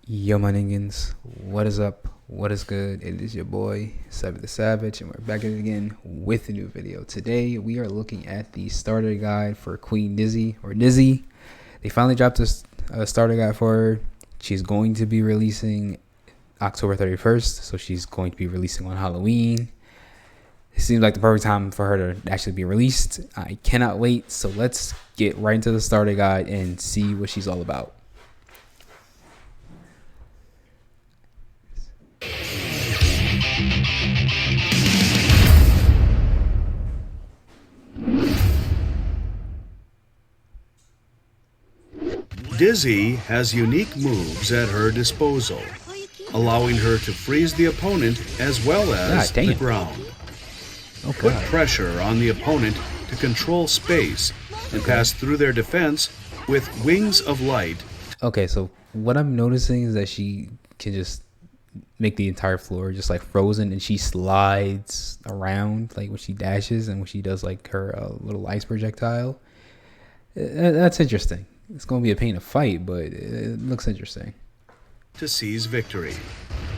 Yo, my ningens, what is up? What is good? It is your boy, Cyber the Savage, and we're back at it again with a new video. Today, we are looking at the starter guide for Queen Nizzy, or Nizzy. They finally dropped a starter guide for her. She's going to be releasing October 31st, so she's going to be releasing on Halloween. It seems like the perfect time for her to actually be released. I cannot wait, so let's get right into the starter guide and see what she's all about. Dizzy has unique moves at her disposal, allowing her to freeze the opponent as well as the ground. Put pressure on the opponent to control space and pass through their defense with wings of light. Okay, so what I'm noticing is that she can just make the entire floor just like frozen, and she slides around like when she dashes and when she does like her little ice projectile. That's interesting. It's going to be a pain to fight, but it looks interesting. To seize victory.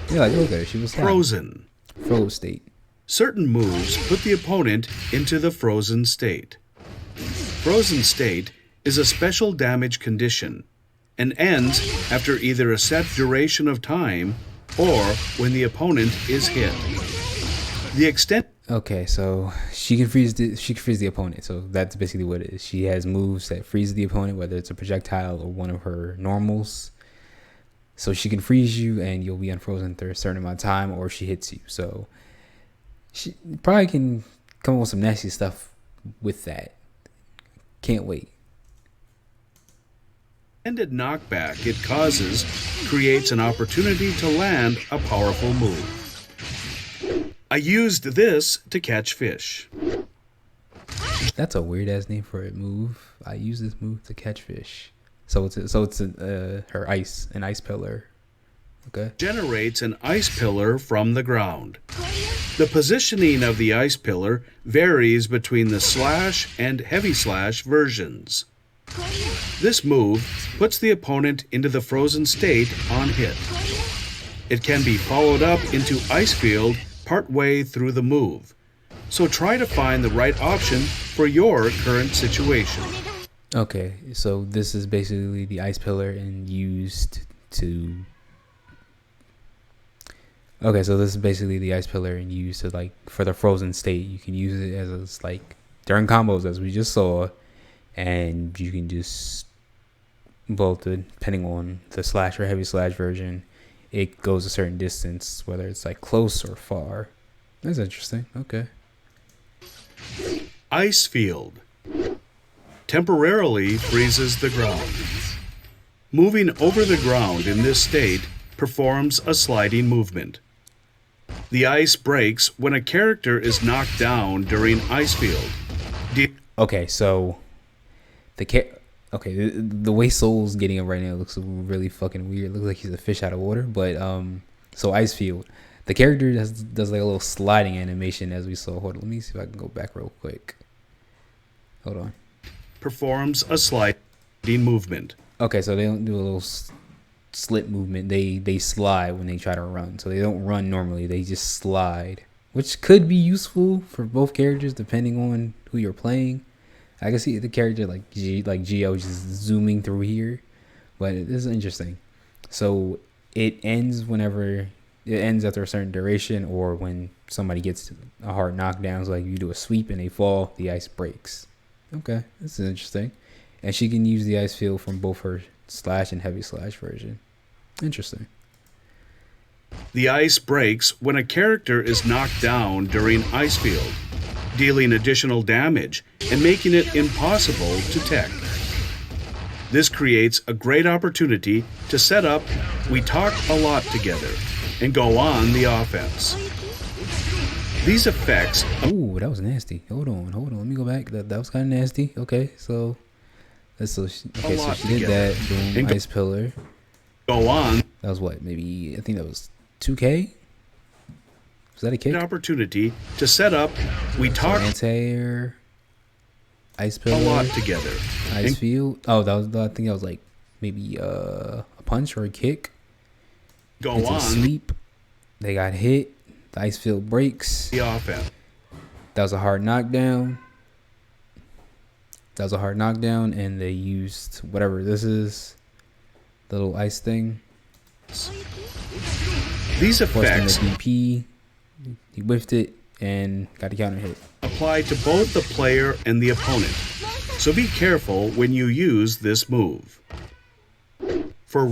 Yeah, like, look at her. She was frozen. Froze state. Certain moves put the opponent into the frozen state. Frozen state is a special damage condition and ends after either a set duration of time or when the opponent is hit. The extent. Okay, so she can freeze the opponent. So that's basically what it is. She has moves that freeze the opponent, whether it's a projectile or one of her normals. So she can freeze you and you'll be unfrozen for a certain amount of time, or she hits you. So she probably can come up with some nasty stuff with that. Can't wait. Extended knockback it causes creates an opportunity to land a powerful move. I used this to catch fish. That's a weird ass name for a move. I use this move to catch fish. So it's her an ice pillar. Okay. Generates an ice pillar from the ground. The positioning of the ice pillar varies between the slash and heavy slash versions. This move puts the opponent into the frozen state on hit. It can be followed up into ice field partway through the move, so try to find the right option for your current situation. Okay, so this is basically the ice pillar and used to. Okay, so this is basically the ice pillar and used to like for the frozen state. You can use it as like during combos as we just saw, and you can just depending on the slash or heavy slash version. It goes a certain distance, whether it's like close or far. That's interesting. Okay. Ice field. Temporarily freezes the ground. Moving over the ground in this state performs a sliding movement. The ice breaks when a character is knocked down during ice field. Okay, so the way Soul's getting it right now looks really fucking weird. It looks like he's a fish out of water. But so ice field, the character does like a little sliding animation as we saw. Hold on, let me see if I can go back real quick. Hold on. Performs a sliding movement. Okay, so they don't do a little slit movement. They slide when they try to run. So they don't run normally. They just slide, which could be useful for both characters depending on who you're playing. I can see the character like Geo just zooming through here, but it is interesting. So it ends after a certain duration, or when somebody gets a hard knockdown. So like you do a sweep and they fall, the ice breaks. Okay, this is interesting. And she can use the ice field from both her slash and heavy slash version. Interesting. The ice breaks when a character is knocked down during ice field, dealing additional damage and making it impossible to tech. This creates a great opportunity to set up We Talk a Lot Together and go on the offense. These effects. Ooh, that was nasty. Hold on. Let me go back. That was kind of nasty. Okay, so she did that. Boom, ice pillar. Go on. That was what? Maybe I think that was 2K. Was that a kick? An opportunity to set up We Talk anti-air, ice pillar, a lot together. Ice field. Oh, I think that was like maybe a punch or a kick. Go It's a on sweep. They got hit. The ice field breaks. the offense. That was a hard knockdown. And they used whatever this is, the little ice thing. These Forced him effects to DP. He whiffed it and got a counter hit. apply to both the player and the opponent, so be careful when you use this move. For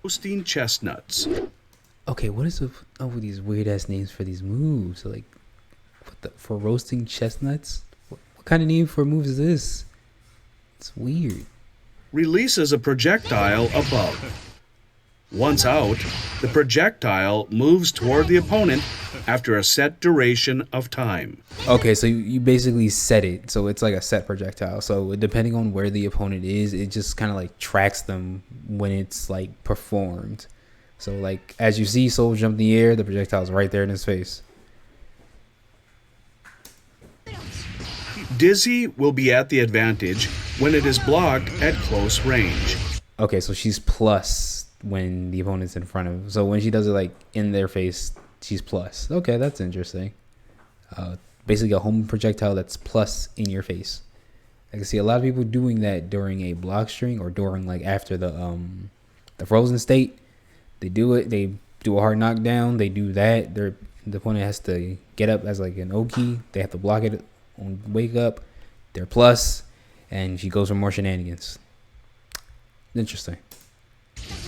roasting chestnuts, Okay, what is up with these weird ass names for these moves? Like, for roasting chestnuts? What kind of name for moves is this? It's weird. releases a projectile above. Once out, the projectile moves toward the opponent after a set duration of time. Okay, so you basically set it, so it's like a set projectile. So depending on where the opponent is, it just kind of like tracks them when it's like performed. So like as you see Soul jump in the air, the projectile's right there in his face. Dizzy will be at the advantage when it is blocked at close range. Okay, so she's plus when the opponent's in front of. So when she does it like in their face, she's plus. Okay, that's interesting. Basically a home projectile that's plus in your face. I can see a lot of people doing that during a block string or during like after the frozen state. They do it. They do a hard knockdown. They do that. The opponent has to get up as like an Oki. They have to block it on wake up. They're plus, and she goes for more shenanigans. Interesting.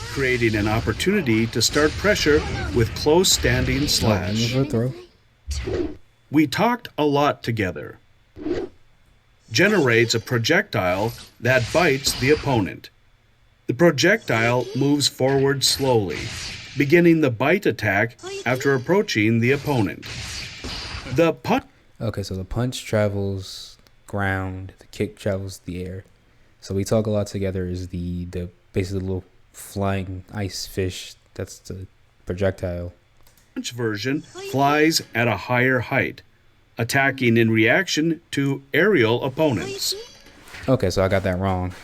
Creating an opportunity to start pressure with close standing slash. For a throw. We talked a lot together. Generates a projectile that bites the opponent. The projectile moves forward slowly, beginning the bite attack after approaching the opponent. The punch. Okay, so the punch travels ground, the kick travels the air. So we talk a lot together is the basically the little flying ice fish. That's the projectile. Punch version flies at a higher height, attacking in reaction to aerial opponents. Okay, so I got that wrong.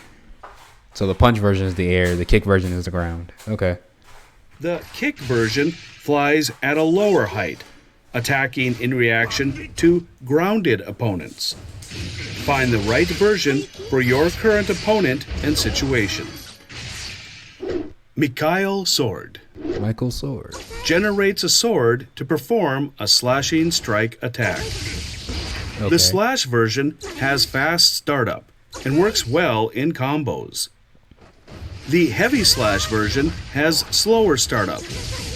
So the punch version is the air, the kick version is the ground. Okay. The kick version flies at a lower height, attacking in reaction to grounded opponents. Find the right version for your current opponent and situation. Mikhail Sword Michael Sword. generates a sword to perform a slashing strike attack. Okay. The slash version has fast startup and works well in combos. The heavy slash version has slower startup,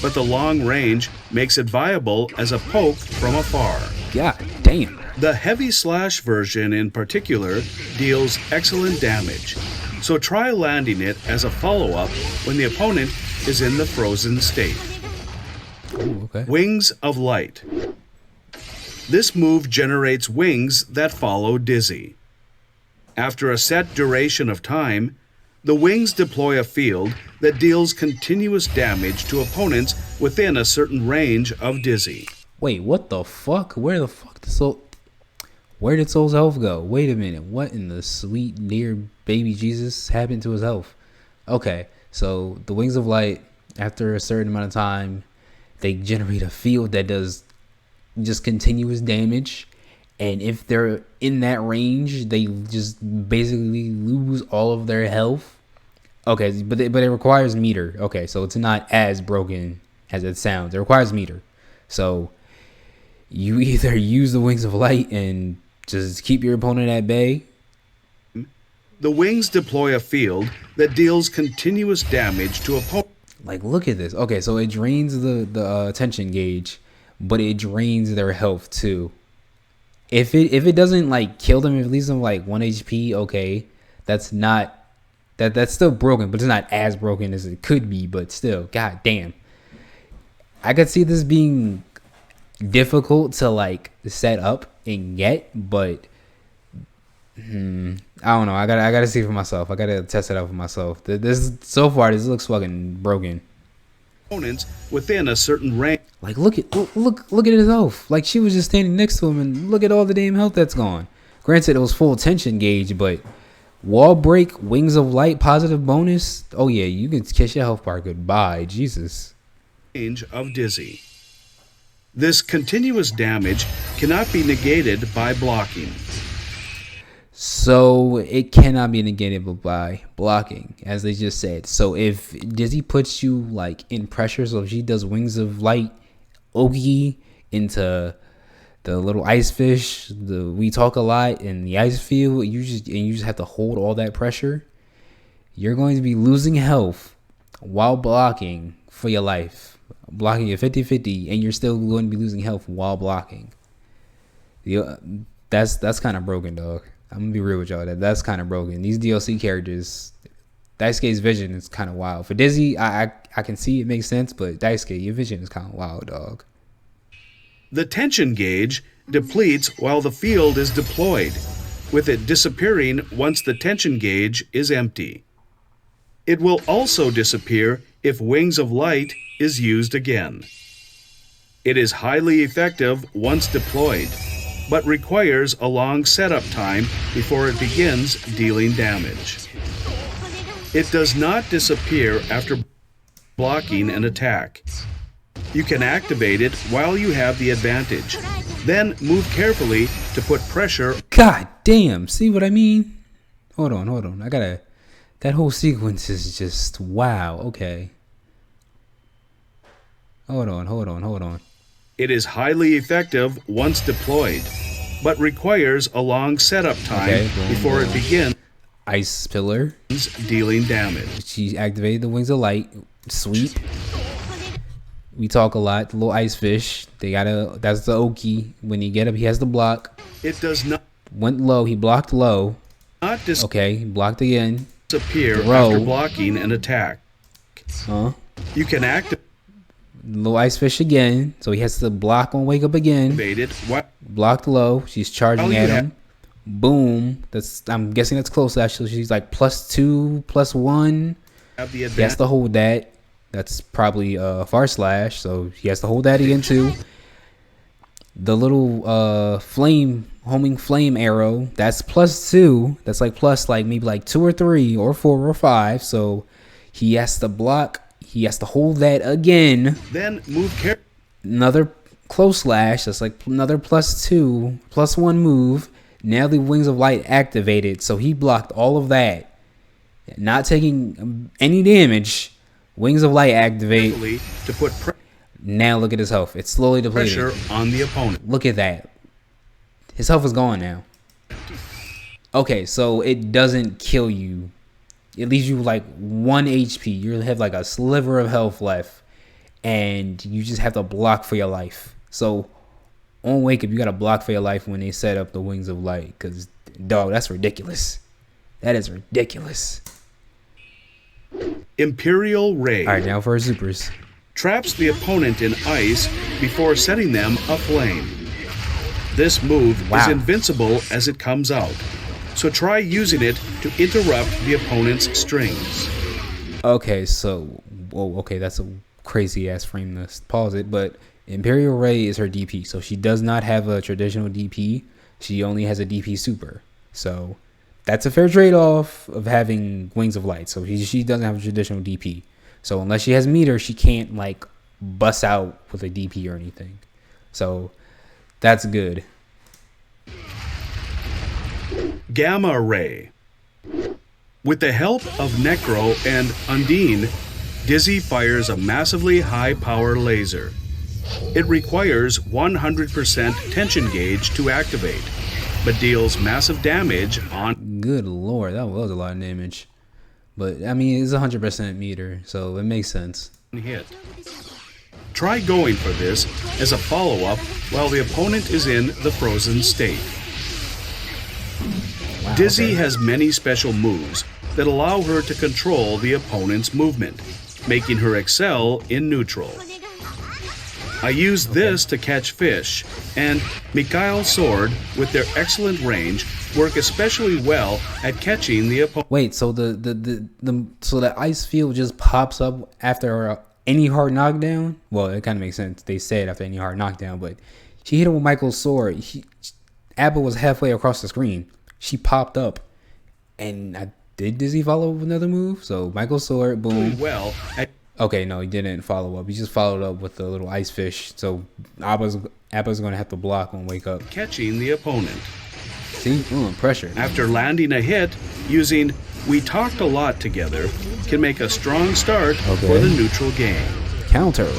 but the long range makes it viable as a poke from afar. God damn. The heavy slash version in particular deals excellent damage, so try landing it as a follow-up when the opponent is in the frozen state. Ooh, okay. Wings of Light. This move generates wings that follow Dizzy. After a set duration of time, the wings deploy a field that deals continuous damage to opponents within a certain range of Dizzy. Wait, what the fuck? Where did Soul's health go? Wait a minute. What in the sweet dear baby Jesus happened to his health? Okay, so the Wings of Light, after a certain amount of time, they generate a field that does just continuous damage. And if they're in that range, they just basically lose all of their health. Okay, but it requires meter. Okay, so it's not as broken as it sounds. It requires meter. So you either use the Wings of Light and just keep your opponent at bay. The wings deploy a field that deals continuous damage to opponents. Like, look at this. Okay, so it drains the attention gauge, but it drains their health too. If it doesn't like kill them, if it leaves them like 1 HP, okay, that's still broken, but it's not as broken as it could be. But still, god damn, I could see this being difficult to like set up and get, but I don't know. I gotta see for myself. I gotta test it out for myself. This so far, this looks fucking broken. Opponents within a certain range. Like look at his health. Like she was just standing next to him, and look at all the damn health that's gone. Granted, it was full tension gauge, but wall break, wings of light, positive bonus. Oh yeah, you can kiss your health bar goodbye. Jesus. Range of dizzy. This continuous damage cannot be negated by blocking. So it cannot be negated by blocking, as they just said. So if Dizzy puts you like in pressure, so if she does wings of light, Ogi into the little ice fish, the we talk a lot in the ice field, you just have to hold all that pressure. You're going to be losing health while blocking for your life. Blocking at 50-50, and you're still going to be losing health while blocking. That's kind of broken, dog. I'm gonna be real with y'all. That's kind of broken. These DLC characters, Daisuke's vision is kind of wild. For Dizzy, I can see it makes sense, but Daisuke, your vision is kind of wild, dog. The tension gauge depletes while the field is deployed, with it disappearing once the tension gauge is empty. It will also disappear if Wings of Light is used again. It is highly effective once deployed, but requires a long setup time before it begins dealing damage. It does not disappear after blocking an attack. You can activate it while you have the advantage, then move carefully to put pressure. God damn, see what I mean? Hold on. That whole sequence is just wow. Okay. Hold on. It is highly effective once deployed, but requires a long setup time before it begins Ice Pillar dealing damage. She activated the Wings of Light. Sweep. We talk a lot. The little ice fish. That's the Oki. When you get up, he has the block. It does not. Went low. He blocked low. He blocked again. Disappear after blocking an attack. You can activate little ice fish again, so he has to block on wake up again. Blocked low. She's charging at him. Boom. I'm guessing that's close actually. She's like +2, +1. He has to hold that. That's probably far slash, so he has to hold that again too. The little homing flame arrow, that's +2. That's like plus like maybe like 2 or 3 or 4 or 5. So he has to block. He has to hold that again. Then move carefully. Another close slash. That's like another +2, +1 move. Now the Wings of Light activated. So he blocked all of that. Not taking any damage. Wings of Light activate. To put now look at his health. It's slowly depleting. Pressure on the opponent. Look at that. His health is gone now. Okay, so it doesn't kill you. It leaves you like 1 HP. You have like a sliver of health left, and you just have to block for your life. So on wake up, you gotta block for your life when they set up the Wings of Light, because dog, that's ridiculous. That is ridiculous. Imperial Ray. All right, now for our supers. Traps the opponent in ice before setting them aflame. This move is invincible as it comes out, so try using it to interrupt the opponent's strings. Okay, so that's a crazy ass frame to pause it, but Imperial Ray is her DP, so she does not have a traditional DP. She only has a DP super, so that's a fair trade-off of having Wings of Light. So she doesn't have a traditional DP, so unless she has meter, she can't like bust out with a DP or anything. So that's good. Gamma Ray. With the help of Necro and Undine, Dizzy fires a massively high-power laser. It requires 100% tension gauge to activate, but deals massive damage on... Good lord, that was a lot of damage. But, I mean, it's 100% meter, so it makes sense. Hit. Try going for this as a follow-up while the opponent is in the frozen state. Wow, Dizzy has many special moves that allow her to control the opponent's movement, making her excel in neutral. I use this to catch fish, and Mikhail's sword, with their excellent range, work especially well at catching the opponent. Wait, so the ice field just pops up after any hard knockdown? Well, it kind of makes sense. They said after any hard knockdown, but she hit him with Michael's sword. a.b.a was halfway across the screen. She popped up, and did Dizzy follow up with another move? So Michael's sword, boom. Well, Okay, no, he didn't follow up. He just followed up with the little ice fish. So a.b.a.'s gonna have to block when wake up. catching the opponent. See, pressure. After landing a hit, using "we talked a lot together" can make a strong start for the neutral game. Counter.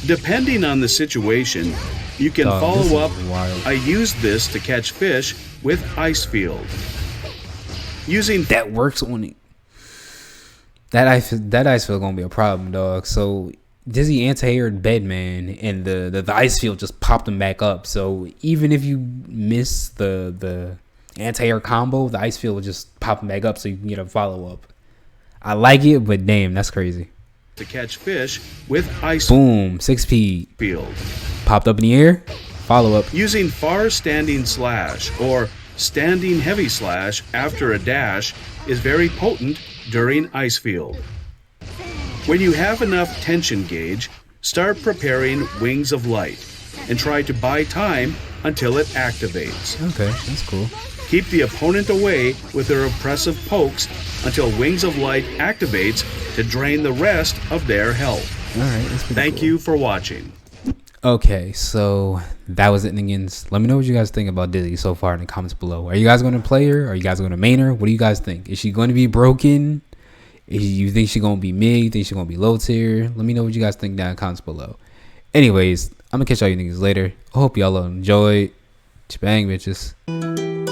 Depending on the situation, you can follow up. Wild. I used this to catch fish with Ice Field. Using That works on it. That ice field gonna be a problem, dog. So Dizzy anti-aired Bedman, and the ice field just popped him back up. So even if you miss the anti-air combo, the ice field will just pop him back up, so you can get a follow up. I like it, but damn, that's crazy. to catch fish with Ice Boom, 6P Field. popped up in the air. Follow up. Using far standing slash or standing heavy slash after a dash is very potent during Ice Field. When you have enough tension gauge, start preparing Wings of Light and try to buy time until it activates. Okay, that's cool. Keep the opponent away with their oppressive pokes until Wings of Light activates to drain the rest of their health. All right, that's pretty Thank cool. you for watching. Okay, so that was it, ningens. Let me know what you guys think about Dizzy so far in the comments below. Are you guys going to play her? Are you guys going to main her? What do you guys think? Is she going to be broken? You think she's going to be mid? You think she's going to be low tier? Let me know what you guys think down in the comments below. Anyways, I'm going to catch all you niggas later. I hope y'all enjoyed. Bang, bitches.